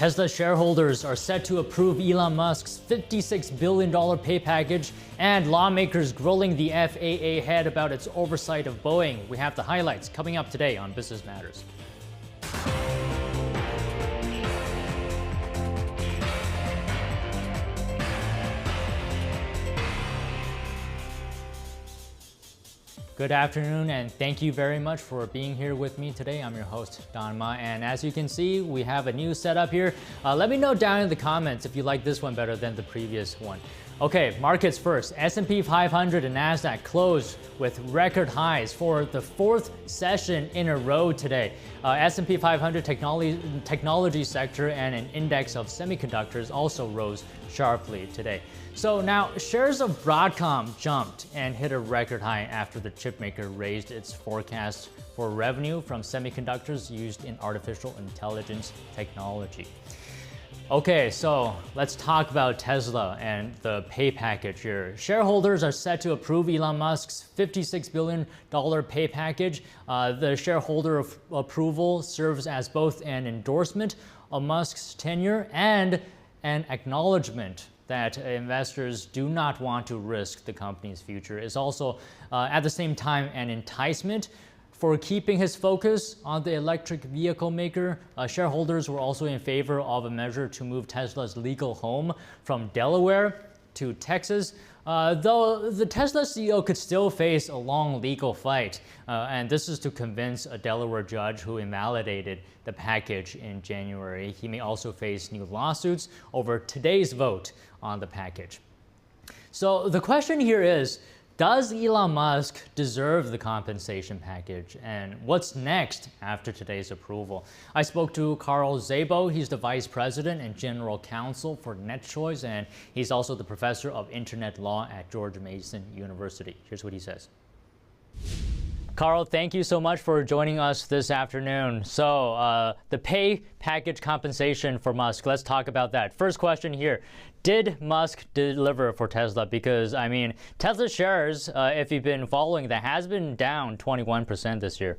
Tesla shareholders are set to approve Elon Musk's $56 billion pay package, and lawmakers grilling the FAA head about its oversight of Boeing. We have the highlights coming up today on Business Matters. Good afternoon, and thank you very much for being here with me today. I'm your host, Don Ma, and as you can see, we have a new setup here. Let me know down in the comments if you like this one better than the previous one. Okay, markets first. S&P 500 and NASDAQ closed with record highs for the fourth session in a row today. S&P 500 technology sector and an index of semiconductors also rose sharply today. So now, shares of Broadcom jumped and hit a record high after the chipmaker raised its forecast for revenue from semiconductors used in artificial intelligence technology. Okay, so let's talk about Tesla and the pay package here. Shareholders are set to approve Elon Musk's $56 billion pay package. The shareholder approval serves as both an endorsement of Musk's tenure and an acknowledgement that investors do not want to risk the company's future. It's also, at the same time, an enticement for keeping his focus on the electric vehicle maker. Shareholders were also in favor of a measure to move Tesla's legal home from Delaware to Texas, though the Tesla CEO could still face a long legal fight, and this is to convince a Delaware judge who invalidated the package in January. He may also face new lawsuits over today's vote on the package. So the question here is, does Elon Musk deserve the compensation package, and what's next after today's approval? I spoke to Carl Szabo. He's the Vice President and General Counsel for NetChoice, and he's also the Professor of Internet Law at George Mason University. Here's what he says. Carl, thank you so much for joining us this afternoon. So the pay package compensation for Musk, let's talk about that. First question here, did Musk deliver for Tesla? Because, I mean, Tesla shares, if you've been following that, has been down 21% this year.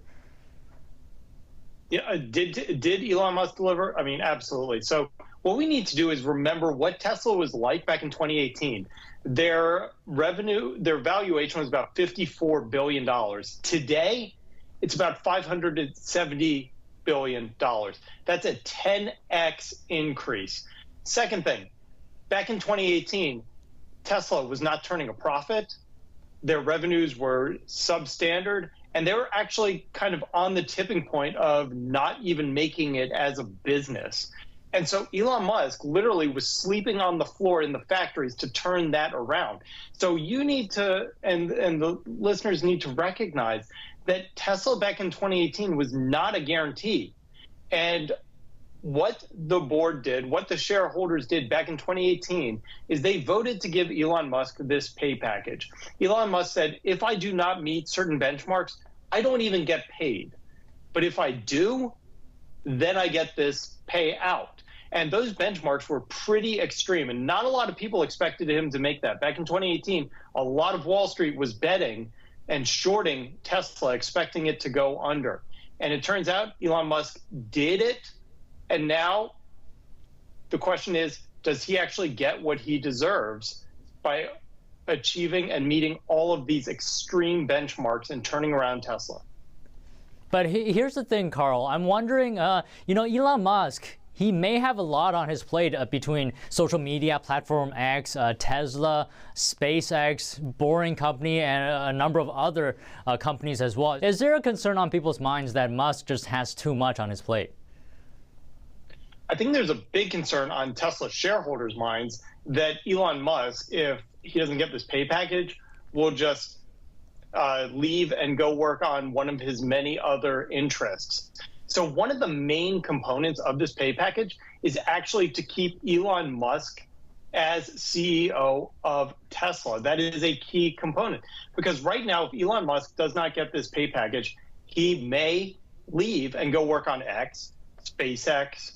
Yeah, did Elon Musk deliver? I mean, absolutely. So what we need to do is remember what Tesla was like back in 2018. Their revenue, their valuation was about $54 billion. Today, it's about $570 billion. That's a 10x increase. Second thing, back in 2018, Tesla was not turning a profit. Their revenues were substandard, and they were actually kind of on the tipping point of not even making it as a business. And so Elon Musk literally was sleeping on the floor in the factories to turn that around. So you need to, and the listeners need to recognize that Tesla back in 2018 was not a guarantee. And what the board did, what the shareholders did back in 2018 is they voted to give Elon Musk this pay package. Elon Musk said, if I do not meet certain benchmarks, I don't even get paid. But if I do, then I get this payout. And those benchmarks were pretty extreme, and not a lot of people expected him to make that. Back in 2018, a lot of Wall Street was betting and shorting Tesla, expecting it to go under. And it turns out Elon Musk did it, and now the question is, does he actually get what he deserves by achieving and meeting all of these extreme benchmarks and turning around Tesla? But here's the thing, Carl. I'm wondering, Elon Musk, he may have a lot on his plate between social media platform X, Tesla, SpaceX, Boring Company, and a number of other companies as well. Is there a concern on people's minds that Musk just has too much on his plate? I think there's a big concern on Tesla shareholders' minds that Elon Musk, if he doesn't get this pay package, will just leave and go work on one of his many other interests. So one of the main components of this pay package is actually to keep Elon Musk as CEO of Tesla. That is a key component, because right now, if Elon Musk does not get this pay package, he may leave and go work on X, SpaceX,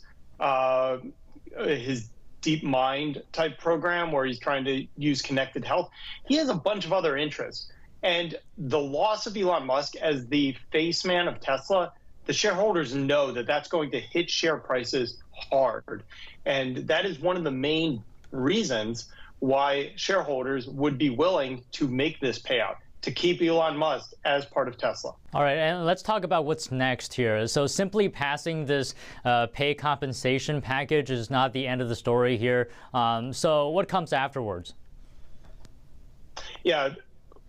his DeepMind type program where he's trying to use connected health. He has a bunch of other interests. And the loss of Elon Musk as the face man of Tesla the shareholders know that that's going to hit share prices hard. And that is one of the main reasons why shareholders would be willing to make this payout, to keep Elon Musk as part of Tesla. All right, and let's talk about what's next here. So simply passing this pay compensation package is not the end of the story here. So what comes afterwards? Yeah,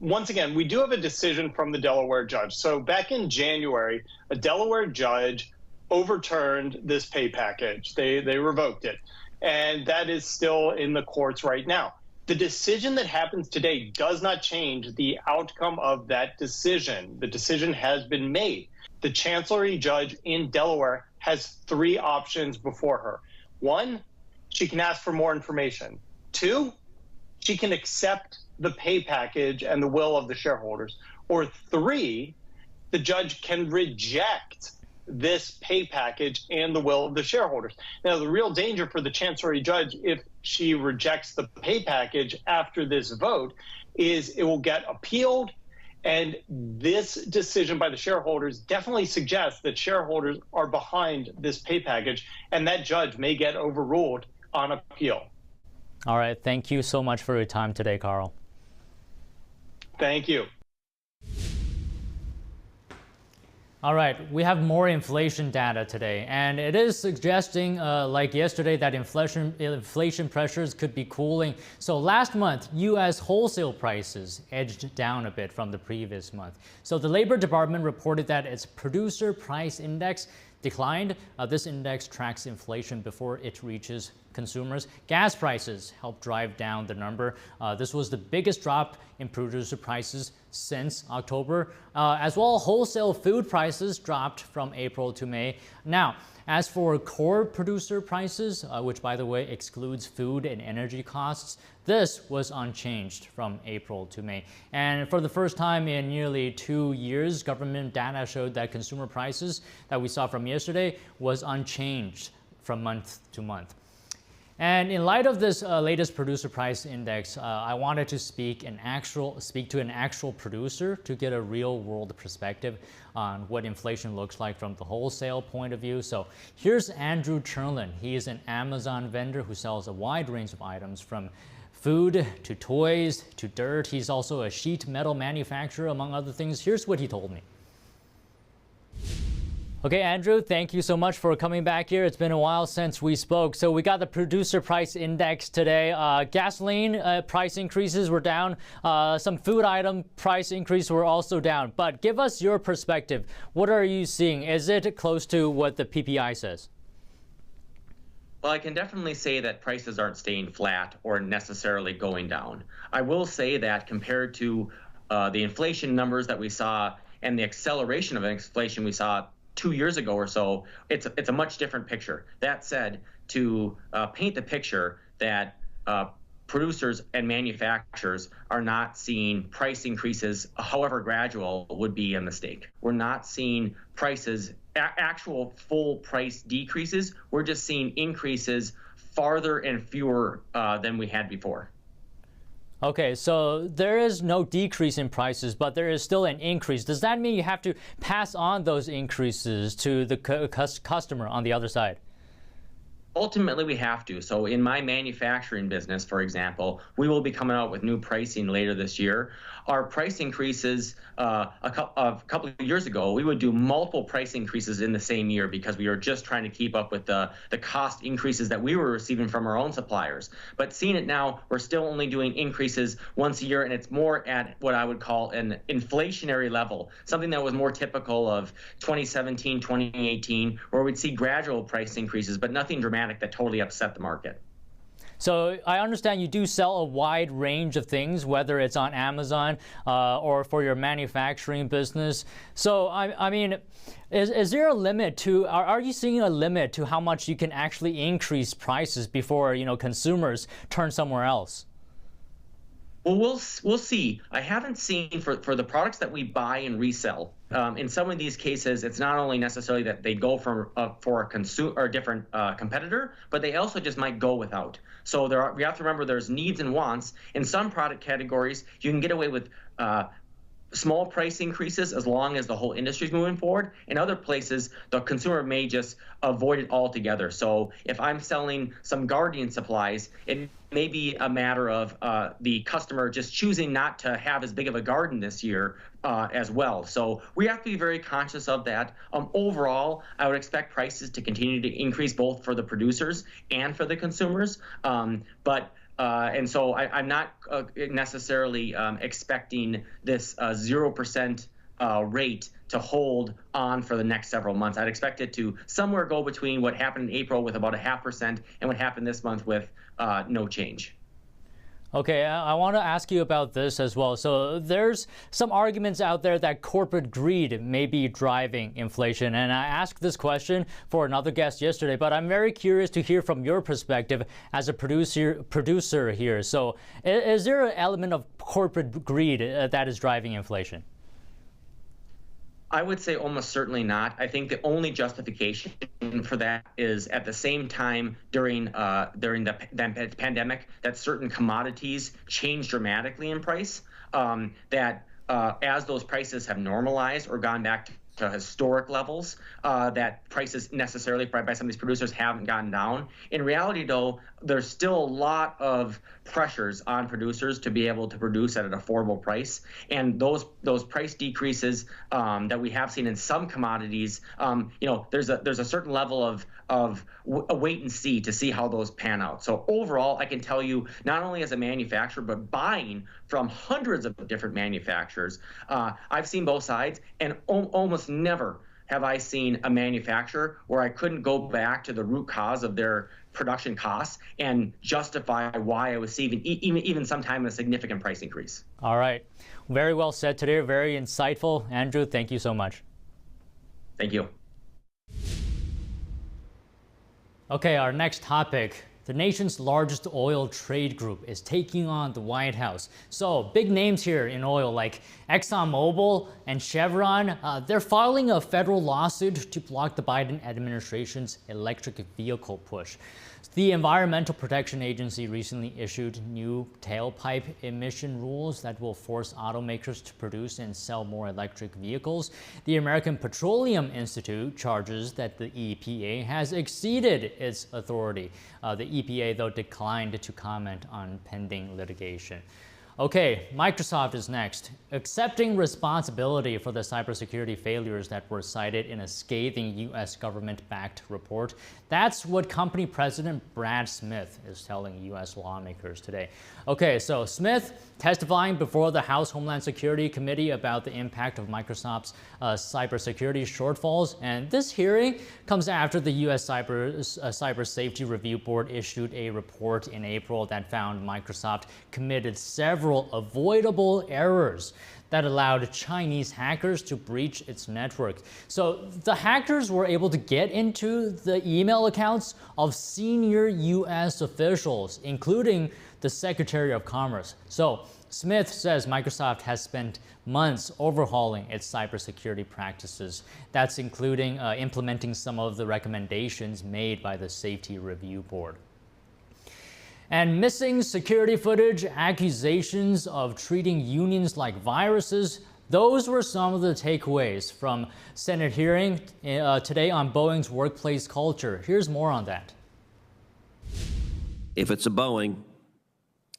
once again, we do have a decision from the Delaware judge. So back in January, a Delaware judge overturned this pay package. They revoked it. And that is still in the courts right now. The decision that happens today does not change the outcome of that decision. The decision has been made. The Chancellery judge in Delaware has three options before her. One, she can ask for more information. Two, she can accept the pay package and the will of the shareholders. Or three, the judge can reject this pay package and the will of the shareholders. Now, the real danger for the Chancellery judge, if she rejects the pay package after this vote, is it will get appealed. And this decision by the shareholders definitely suggests that shareholders are behind this pay package, and that judge may get overruled on appeal. All right. Thank you so much for your time today, Carl. Thank you. All right, we have more inflation data today, and it is suggesting, like yesterday, that inflation pressures could be cooling. So last month, U.S. wholesale prices edged down a bit from the previous month. So the Labor Department reported that its producer price index declined. This index tracks inflation before it reaches consumers. Gas prices helped drive down the number. This was the biggest drop in producer prices since October. As well, wholesale food prices dropped from April to May. Now, as for core producer prices, which by the way excludes food and energy costs, this was unchanged from April to May. And for the first time in nearly 2 years, government data showed that consumer prices that we saw from yesterday was unchanged from month to month. And in light of this latest producer price index, I wanted to speak to an actual producer to get a real world perspective on what inflation looks like from the wholesale point of view. So here's Andrew Cherlin. He is an Amazon vendor who sells a wide range of items from food to toys to dirt. He's also a sheet metal manufacturer, among other things. Here's what he told me. Okay, Andrew, thank you so much for coming back here. It's been a while since we spoke. So we got the producer price index today. Gasoline price increases were down. Some food item price increases were also down. But give us your perspective. What are you seeing? Is it close to what the PPI says? Well, I can definitely say that prices aren't staying flat or necessarily going down. I will say that compared to the inflation numbers that we saw and the acceleration of inflation we saw 2 years ago or so, it's a much different picture. That said, to paint the picture that producers and manufacturers are not seeing price increases, however gradual, would be a mistake. We're not seeing prices, actual full price decreases. We're just seeing increases farther and fewer than we had before. Okay, so there is no decrease in prices, but there is still an increase. Does that mean you have to pass on those increases to the customer on the other side? Ultimately, we have to. So in my manufacturing business, for example, we will be coming out with new pricing later this year. Our price increases a couple of years ago, we would do multiple price increases in the same year because we were just trying to keep up with the cost increases that we were receiving from our own suppliers. But seeing it now, we're still only doing increases once a year, and it's more at what I would call an inflationary level, something that was more typical of 2017, 2018, where we'd see gradual price increases, but nothing dramatic that totally upset the market. So I understand you do sell a wide range of things, whether it's on Amazon or for your manufacturing business. So I mean, is there a limit to? Are you seeing a limit to how much you can actually increase prices before consumers turn somewhere else? Well, we'll see. I haven't seen for the products that we buy and resell. In some of these cases, it's not only necessarily that they go for a consumer or a different competitor, but they also just might go without. So we have to remember there's needs and wants. In some product categories, you can get away with small price increases as long as the whole industry is moving forward. In other places, the consumer may just avoid it altogether. So if I'm selling some gardening supplies, it may be a matter of the customer just choosing not to have as big of a garden this year as well. So we have to be very conscious of that. Overall, I would expect prices to continue to increase both for the producers and for the consumers. And so I'm not necessarily expecting this 0% rate to hold on for the next several months. I'd expect it to somewhere go between what happened in April with about 0.5% and what happened this month with no change. Okay, I want to ask you about this as well. So there's some arguments out there that corporate greed may be driving inflation. And I asked this question for another guest yesterday, but I'm very curious to hear from your perspective as a producer here. So is there an element of corporate greed that is driving inflation? I would say almost certainly not. I think the only justification for that is at the same time during the pandemic that certain commodities changed dramatically in price, as those prices have normalized or gone back to historic levels, that prices necessarily by some of these producers haven't gotten down. In reality, though, there's still a lot of pressures on producers to be able to produce at an affordable price, and those price decreases that we have seen in some commodities, there's a certain level of a wait and see to see how those pan out. So overall, I can tell you, not only as a manufacturer, but buying from hundreds of different manufacturers, I've seen both sides, and almost never have I seen a manufacturer where I couldn't go back to the root cause of their production costs and justify why I was seeing even sometime a significant price increase. All right. Very well said today. Very insightful. Andrew, thank you so much. Thank you. Okay, our next topic. The nation's largest oil trade group is taking on the White House. So big names here in oil like ExxonMobil and Chevron, they're filing a federal lawsuit to block the Biden administration's electric vehicle push. The Environmental Protection Agency recently issued new tailpipe emission rules that will force automakers to produce and sell more electric vehicles. The American Petroleum Institute charges that the EPA has exceeded its authority. The EPA, though, declined to comment on pending litigation. Okay, Microsoft is next. Accepting responsibility for the cybersecurity failures that were cited in a scathing U.S. government-backed report. That's what company president Brad Smith is telling U.S. lawmakers today. Okay, so Smith testifying before the House Homeland Security Committee about the impact of Microsoft's cybersecurity shortfalls. And this hearing comes after the U.S. Cyber Safety Review Board issued a report in April that found Microsoft committed several avoidable errors that allowed Chinese hackers to breach its network. So the hackers were able to get into the email accounts of senior U.S. officials, including the Secretary of Commerce. So Smith says Microsoft has spent months overhauling its cybersecurity practices. That's including implementing some of the recommendations made by the Safety Review Board. And missing security footage, accusations of treating unions like viruses, those were some of the takeaways from Senate hearing today on Boeing's workplace culture. Here's more on that. If it's a Boeing,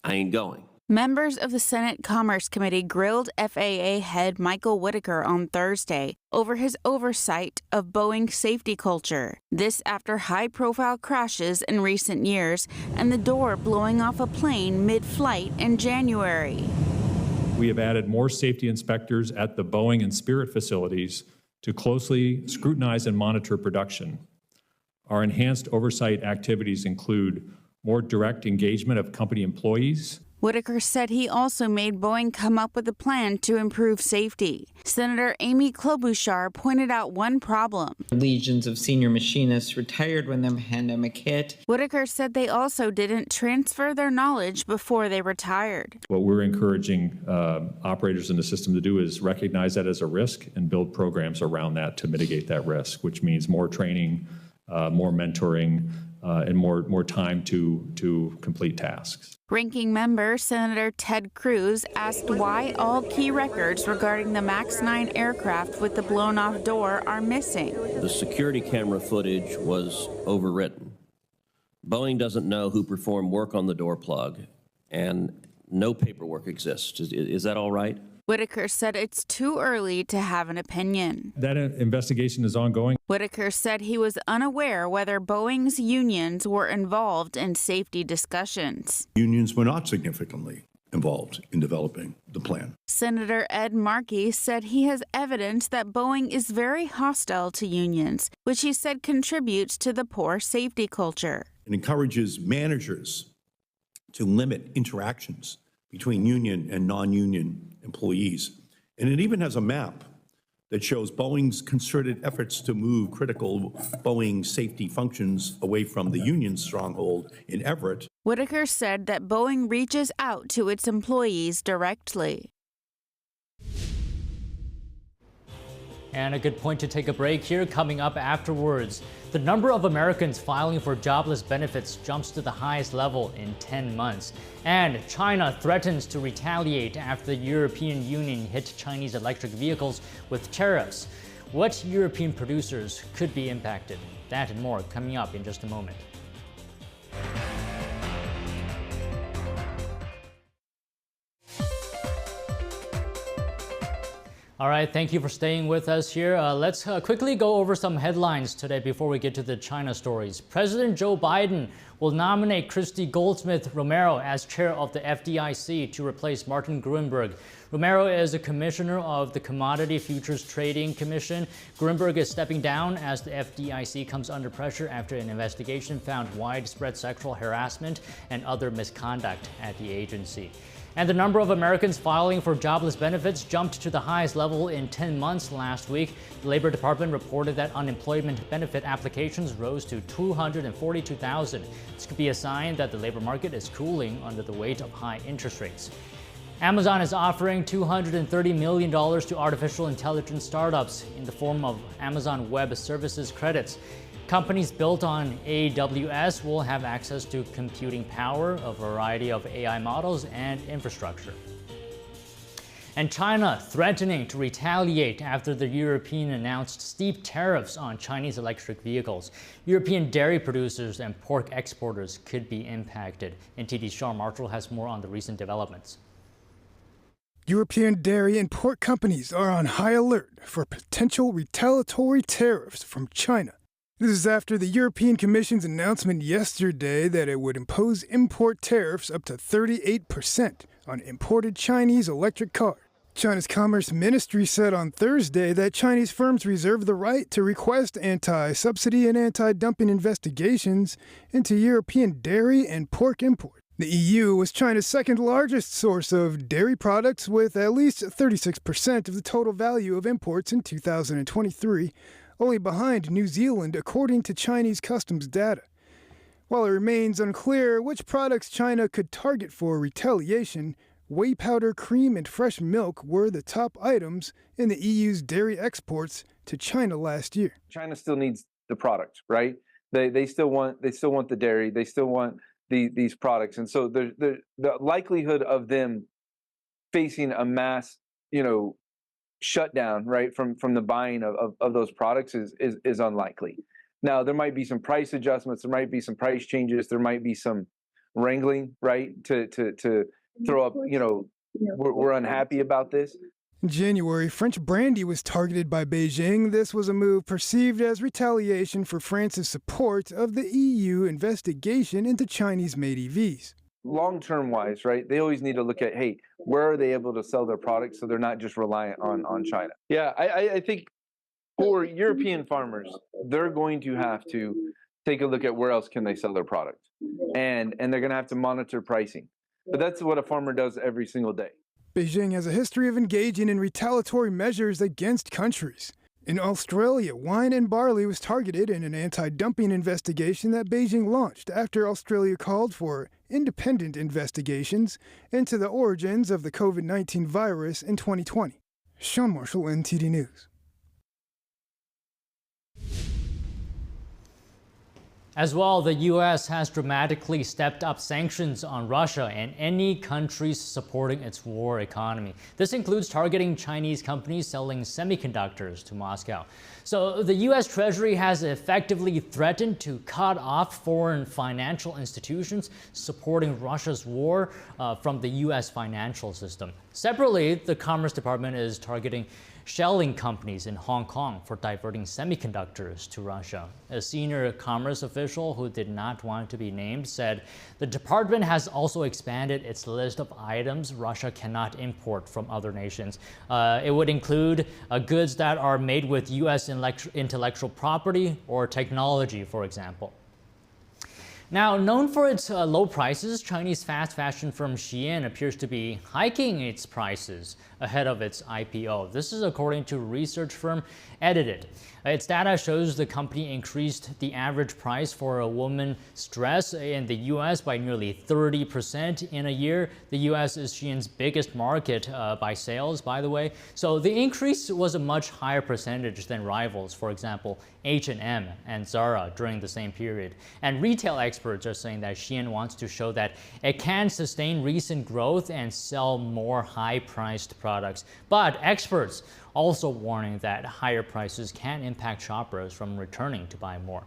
I ain't going. Members of the Senate Commerce Committee grilled FAA head Michael Whitaker on Thursday over his oversight of Boeing's safety culture. This after high-profile crashes in recent years and the door blowing off a plane mid-flight in January. We have added more safety inspectors at the Boeing and Spirit facilities to closely scrutinize and monitor production. Our enhanced oversight activities include more direct engagement of company employees. Whitaker said he also made Boeing come up with a plan to improve safety. Senator Amy Klobuchar pointed out one problem. Legions of senior machinists retired when the pandemic hit. Whitaker said they also didn't transfer their knowledge before they retired. What we're encouraging operators in the system to do is recognize that as a risk and build programs around that to mitigate that risk, which means more training, more mentoring, and more time to complete tasks. Ranking member Senator Ted Cruz asked why all key records regarding the MAX 9 aircraft with the blown-off door are missing. The security camera footage was overwritten. Boeing doesn't know who performed work on the door plug, and no paperwork exists. Is that all right? Whitaker said it's too early to have an opinion. That investigation is ongoing. Whitaker said he was unaware whether Boeing's unions were involved in safety discussions. Unions were not significantly involved in developing the plan. Senator Ed Markey said he has evidence that Boeing is very hostile to unions, which he said contributes to the poor safety culture. It encourages managers to limit interactions between union and non-union employees. And it even has a map that shows Boeing's concerted efforts to move critical Boeing safety functions away from the union stronghold in Everett. Whitaker said that Boeing reaches out to its employees directly. And a good point to take a break here. Coming up afterwards, the number of Americans filing for jobless benefits jumps to the highest level in 10 months. And China threatens to retaliate after the European Union hit Chinese electric vehicles with tariffs. What European producers could be impacted? That and more coming up in just a moment. All right, thank you for staying with us here. Let's quickly go over some headlines today before we get to the China stories. President Joe Biden will nominate Christy Goldsmith Romero as chair of the FDIC to replace Martin Gruenberg. Romero is a commissioner of the Commodity Futures Trading Commission. Gruenberg is stepping down as the FDIC comes under pressure after an investigation found widespread sexual harassment and other misconduct at the agency. And the number of Americans filing for jobless benefits jumped to the highest level in 10 months last week. The Labor Department reported that unemployment benefit applications rose to 242,000. This could be a sign that the labor market is cooling under the weight of high interest rates. Amazon is offering $230 million to artificial intelligence startups in the form of Amazon Web Services credits. Companies built on AWS will have access to computing power, a variety of AI models, and infrastructure. And China threatening to retaliate after the European announced steep tariffs on Chinese electric vehicles. European dairy producers and pork exporters could be impacted. NTD's Sean Marshall has more on the recent developments. European dairy and pork companies are on high alert for potential retaliatory tariffs from China. This is after the European Commission's announcement yesterday that it would impose import tariffs up to 38% on imported Chinese electric cars. China's Commerce Ministry said on Thursday that Chinese firms reserve the right to request anti-subsidy and anti-dumping investigations into European dairy and pork imports. The EU was China's second largest source of dairy products, with at least 36% of the total value of imports in 2023, only behind New Zealand, according to Chinese customs data. While it remains unclear which products China could target for retaliation, whey powder, cream, and fresh milk were the top items in the EU's dairy exports to China last year. China still needs the product, right? They still want the dairy. They still want these products, and so the likelihood of them facing a mass, shutdown, right, from the buying of those products is unlikely. Now, there might be some price adjustments, there might be some price changes, there might be some wrangling, right, to throw up, we're unhappy about this. In January, French brandy was targeted by Beijing. This was a move perceived as retaliation for France's support of the EU investigation into Chinese-made EVs. Long-term wise, right, they always need to look at, hey, where are they able to sell their products so they're not just reliant on China? Yeah, I think for European farmers, they're going to have to take a look at where else can they sell their product. And they're going to have to monitor pricing. But that's what a farmer does every single day. Beijing has a history of engaging in retaliatory measures against countries. In Australia, wine and barley was targeted in an anti-dumping investigation that Beijing launched after Australia called for independent investigations into the origins of the COVID-19 virus in 2020. Sean Marshall, NTD News. As well, the U.S. has dramatically stepped up sanctions on Russia and any countries supporting its war economy. This includes targeting Chinese companies selling semiconductors to Moscow. So the U.S. Treasury has effectively threatened to cut off foreign financial institutions supporting Russia's war from the U.S. financial system. Separately, the Commerce Department is targeting shelling companies in Hong Kong for diverting semiconductors to Russia. A senior commerce official who did not want to be named said the department has also expanded its list of items Russia cannot import from other nations. It would include goods that are made with U.S. intellectual property or technology, for example. Now, known for its low prices, Chinese fast fashion firm Shein appears to be hiking its prices ahead of its IPO. This is according to research firm Edited. Its data shows the company increased the average price for a woman's dress in the U.S. by nearly 30% in a year. The U.S. is Shein's biggest market by sales, by the way. So the increase was a much higher percentage than rivals, for example, H&M and Zara during the same period. And retail experts are saying that Shein wants to show that it can sustain recent growth and sell more high-priced products. But experts also warning that higher prices can impact shoppers from returning to buy more.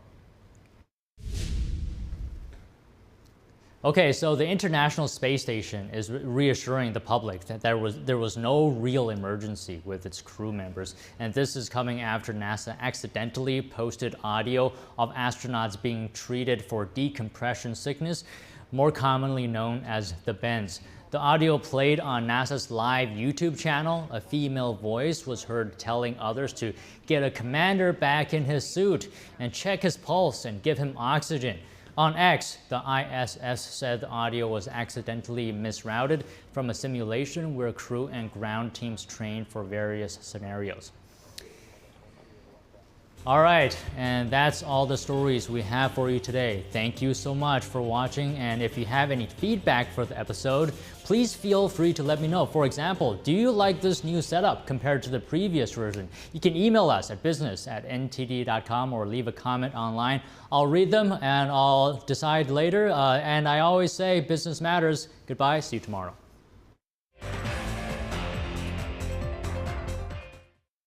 Okay, so the International Space Station is reassuring the public that there was no real emergency with its crew members, and this is coming after NASA accidentally posted audio of astronauts being treated for decompression sickness, more commonly known as the bends. The audio played on NASA's live YouTube channel. A female voice was heard telling others to get a commander back in his suit and check his pulse and give him oxygen. On X, the ISS said the audio was accidentally misrouted from a simulation where crew and ground teams trained for various scenarios. All right, and that's all the stories we have for you today. Thank you so much for watching, and if you have any feedback for the episode, please feel free to let me know. For example, do you like this new setup compared to the previous version? You can email us at business@ntd.com or leave a comment online. I'll read them and I'll decide later, and I always say business matters. Goodbye, see you tomorrow.